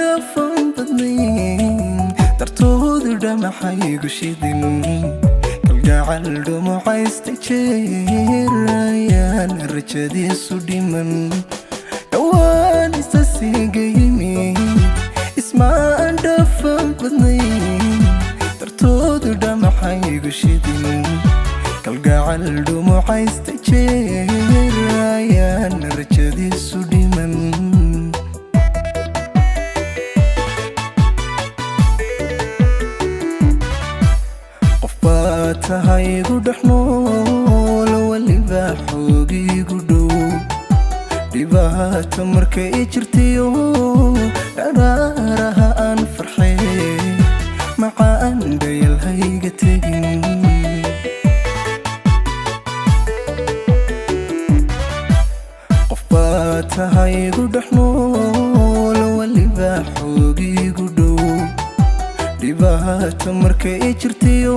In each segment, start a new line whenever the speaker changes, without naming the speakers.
دفن بدنين درتود دمع حيق شدين كالقاعل دمع يستجير ريان الرجدي سوديمن دوان استسيقيمي اسمع دفن بدنين درتود دمع حيق شدين كالقاعل دمع يستجير ريان الرجدي سوديمن tahay gudhaxnool waliba xoogiigu dhow dhibaato markay jirtiyo dharaaraha aan farxay macaan dhayalhayga tegin qof baa tahay gudhaxnool waliba xoogiigu dhow dhibaato markay jirtiyo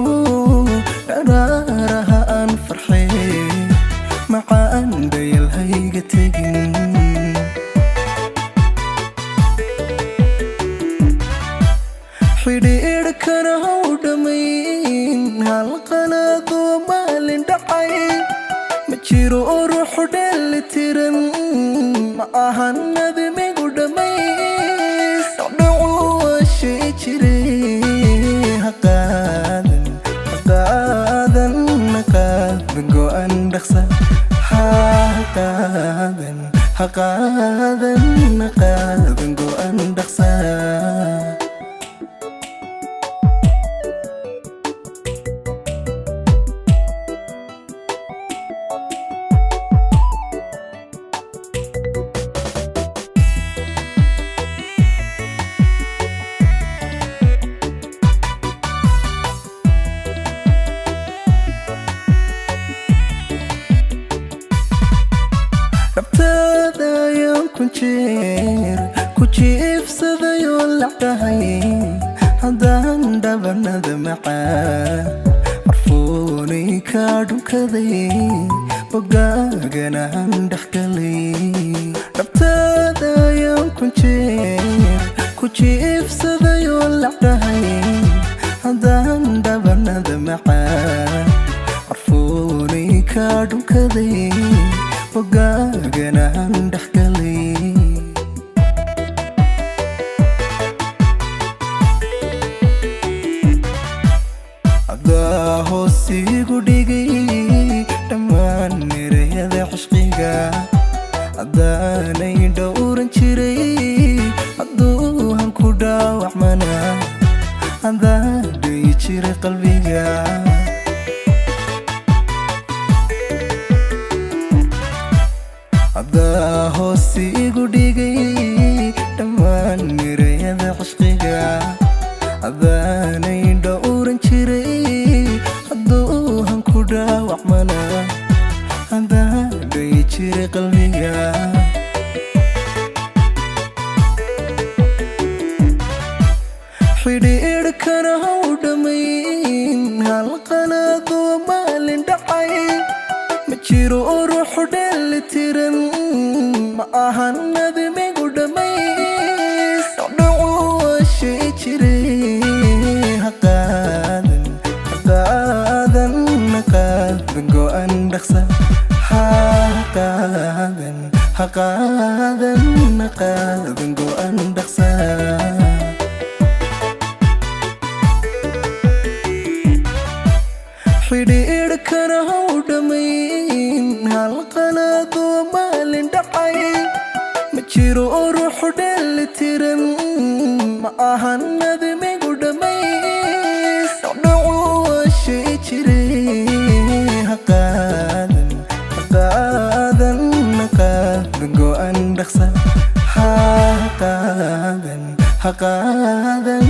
dharaaraha aan farxay macaan dhayalhayga tegin xidhiidhkana haw dhammayn hal qaladoo maalin dhacay ma jiro ruuxu dheelitiran ma ahan nadmigu dhammays dhacu waa shay jiray haqaadan go'an dhaqsa haqaadan go'an dhaqsa kujiifsadayo lacdahay haddaan dhabanada macaan carfoonay kaa dhunkaday bogaaganaan dhexgalay dhabtaada ayaan kunjeer kujiifsadayo lacdahay haddaan dhabanada macaan carfoonay kaa dhunkaday bogaaganaan dhexgalay hoosigu dhigay dhammaan erayada cishqiga haddaanay dhowran jiray hadduu hanku dhaawacmana haddaan dhayi jiray qalbiga haddaa hoosigu dhigay dhammaan erayada cishqiga haddaanay dhowran jiray dhaawacmana haddaan dhayi jiray qalbiga xidhiidhkana haw dhammayn hal qaladoo maalin dhacay ma jiro ruuxu dheelitiran ma ahan nadmigu dhammays dhacu waa shay jiray haqaadan go'an dhaqsa haqaadan go'an dhaqsa xidhiidhkana haw dhammayn hal qaladoo maalin dhacay ma jiro ruuxu dheelitiran ma ahan nadmigu dhammays dhacu waa shay jiray haqaadan go'an dhaqsa haqaadan